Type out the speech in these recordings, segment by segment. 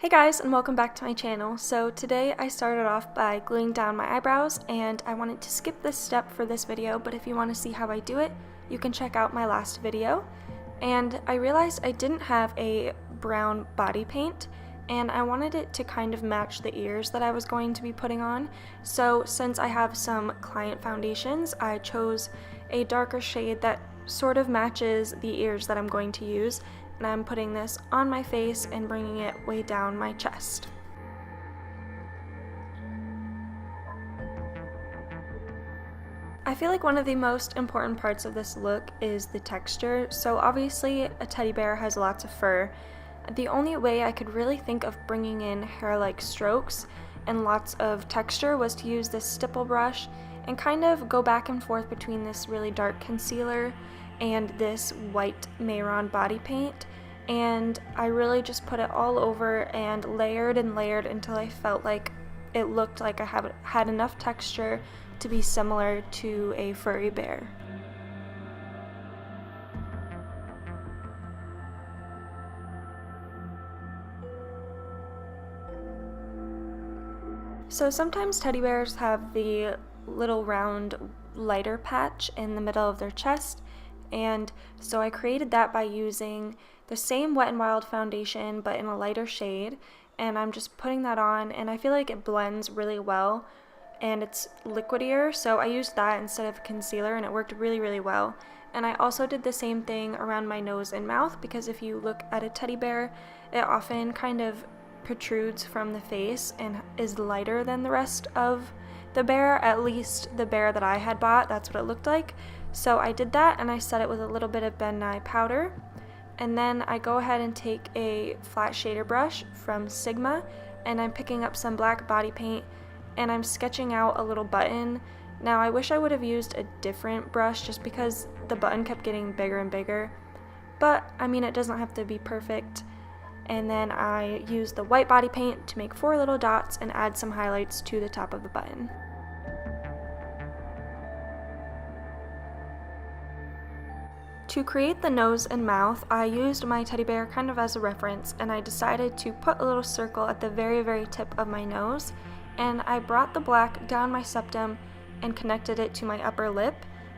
Hey guys, and welcome back to my channel. So today I started off by gluing down my eyebrows, and I wanted to skip this step for this video, but if you want to see how I do it, you can check out my last video. And I realized I didn't have a brown body paint, and I wanted it to kind of match the ears that I was going to be putting on. So since I have some client foundations, I chose a darker shade that sort of matches the ears that I'm going to use. And I'm putting this on my face and bringing it way down my chest. I feel like one of the most important parts of this look is the texture. So obviously a teddy bear has lots of fur. The only way I could really think of bringing in hair-like strokes and lots of texture was to use this stipple brush and kind of go back and forth between this really dark concealer and this white Mehron body paint, and I really just put it all over and layered until I felt like it looked like I had enough texture to be similar to a furry bear. So sometimes teddy bears have the little round lighter patch in the middle of their chest, and so I created that by using the same Wet n Wild foundation but in a lighter shade, and I'm just putting that on, and I feel like it blends really well and it's liquidier, so I used that instead of concealer and it worked really well. And I also did the same thing around my nose and mouth, because if you look at a teddy bear, it often kind of protrudes from the face and is lighter than the rest of the bear. At least the bear that I had bought, that's what it looked like. So I did that, and I set it with a little bit of Ben Nye powder, and then I go ahead and take a flat shader brush from Sigma, and I'm picking up some black body paint, and I'm sketching out a little button. Now I wish I would have used a different brush just because the button kept getting bigger and bigger, but I mean, it doesn't have to be perfect. And then I use the white body paint to make 4 little dots and add some highlights to the top of the button. To create the nose and mouth, I used my teddy bear kind of as a reference, and I decided to put a little circle at the very tip of my nose, and I brought the black down my septum and connected it to my upper lip,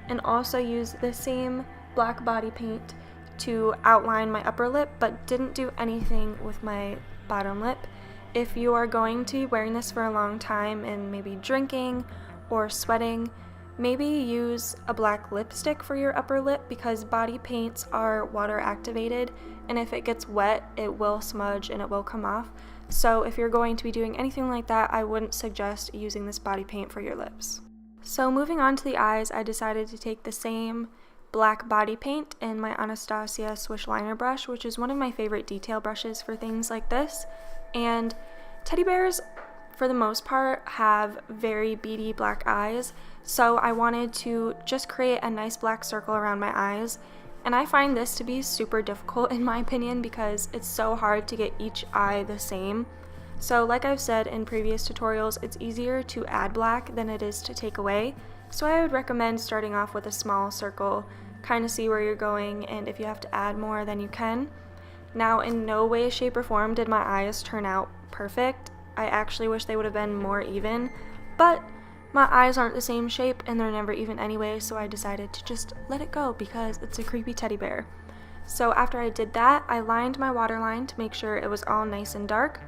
and also used the same black body paint to outline my upper lip, but didn't do anything with my bottom lip. If you are going to be wearing this for a long time and maybe drinking or sweating, maybe use a black lipstick for your upper lip, because body paints are water activated, and if it gets wet it will smudge and it will come off. So if you're going to be doing anything like that, I wouldn't suggest using this body paint for your lips. So moving on to the eyes, I decided to take the same black body paint in my Anastasia Swish Liner brush, which is one of my favorite detail brushes for things like this. And teddy bears, for the most part, have very beady black eyes, so I wanted to just create a nice black circle around my eyes. And I find this to be super difficult in my opinion, because it's so hard to get each eye the same. So like I've said in previous tutorials, it's easier to add black than it is to take away. So I would recommend starting off with a small circle, kind of see where you're going, and if you have to add more, then you can. Now, in no way, shape, or form did my eyes turn out perfect. I actually wish they would have been more even, but my eyes aren't the same shape and they're never even anyway, so I decided to just let it go because it's a creepy teddy bear. So after I did that, I lined my waterline to make sure it was all nice and dark,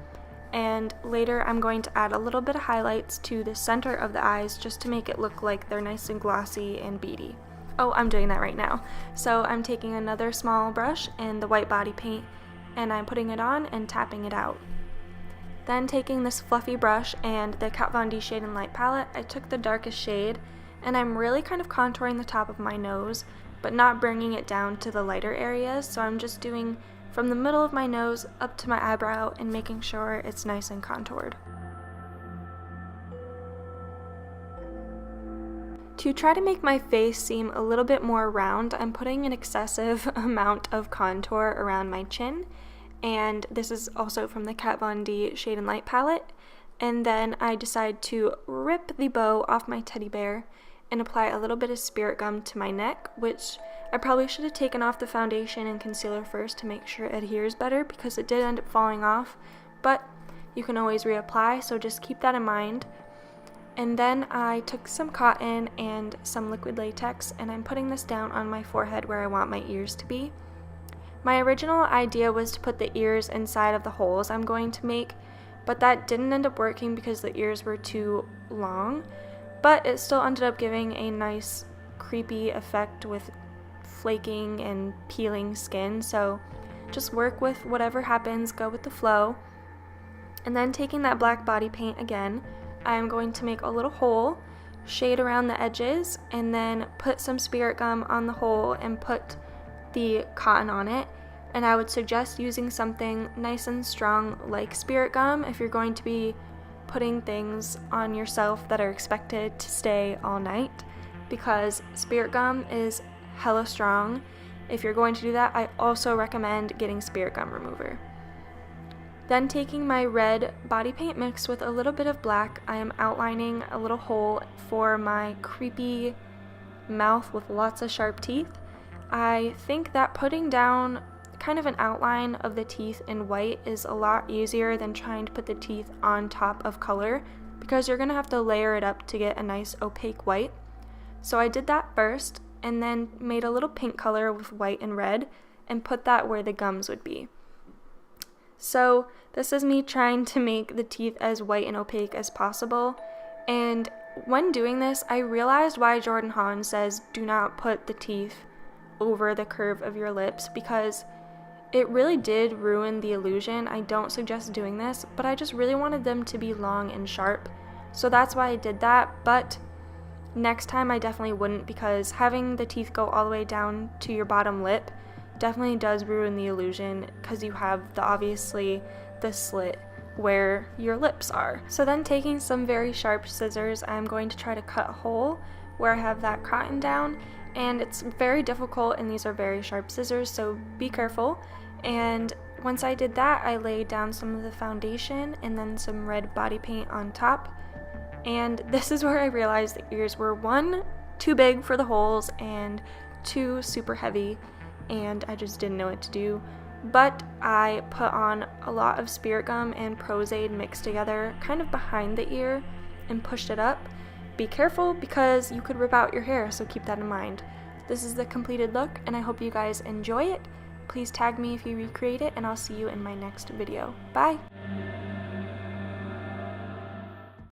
and later I'm going to add a little bit of highlights to the center of the eyes just to make it look like they're nice and glossy and beady. Oh, I'm doing that right now. So I'm taking another small brush and the white body paint, and I'm putting it on and tapping it out. Then taking this fluffy brush and the Kat Von D Shade and Light palette, I took the darkest shade, and I'm really kind of contouring the top of my nose, but not bringing it down to the lighter areas, so I'm just doing from the middle of my nose up to my eyebrow and making sure it's nice and contoured. To try to make my face seem a little bit more round, I'm putting an excessive amount of contour around my chin, and this is also from the Kat Von D Shade and Light palette. And then I decide to rip the bow off my teddy bear and apply a little bit of Spirit Gum to my neck, which I probably should have taken off the foundation and concealer first to make sure it adheres better, because it did end up falling off, but you can always reapply, so just keep that in mind. And then I took some cotton and some liquid latex, and I'm putting this down on my forehead where I want my ears to be. My original idea was to put the ears inside of the holes I'm going to make, but that didn't end up working because the ears were too long, but it still ended up giving a nice creepy effect with flaking and peeling skin, so just work with whatever happens, go with the flow. And then taking that black body paint again, I'm going to make a little hole, shade around the edges, and then put some Spirit Gum on the hole and put the cotton on it. And I would suggest using something nice and strong like Spirit Gum if you're going to be putting things on yourself that are expected to stay all night, because Spirit Gum is hella strong. If you're going to do that, I also recommend getting Spirit Gum remover. Then taking my red body paint mixed with a little bit of black, I am outlining a little hole for my creepy mouth with lots of sharp teeth. I think that putting down kind of an outline of the teeth in white is a lot easier than trying to put the teeth on top of color, because you're going to have to layer it up to get a nice opaque white. So I did that first, and then made a little pink color with white and red, and put that where the gums would be. So this is me trying to make the teeth as white and opaque as possible, and when doing this, I realized why Jordan Hahn says do not put the teeth over the curve of your lips, because it really did ruin the illusion. I don't suggest doing this, but I just really wanted them to be long and sharp, so that's why I did that. But next time I definitely wouldn't, because having the teeth go all the way down to your bottom lip definitely does ruin the illusion, because you have obviously the slit where your lips are. So then taking some very sharp scissors, I'm going to try to cut a hole where I have that cotton down, and it's very difficult, and these are very sharp scissors, so be careful. And once I did that, I laid down some of the foundation and then some red body paint on top, and this is where I realized the ears were 1, too big for the holes, and 2, super heavy, and I just didn't know what to do. But I put on a lot of Spirit Gum and pros-aide mixed together kind of behind the ear and pushed it up. Be careful, because you could rip out your hair, so keep that in mind. This is the completed look, and I hope you guys enjoy it. Please tag me if you recreate it, and I'll see you in my next video. Bye!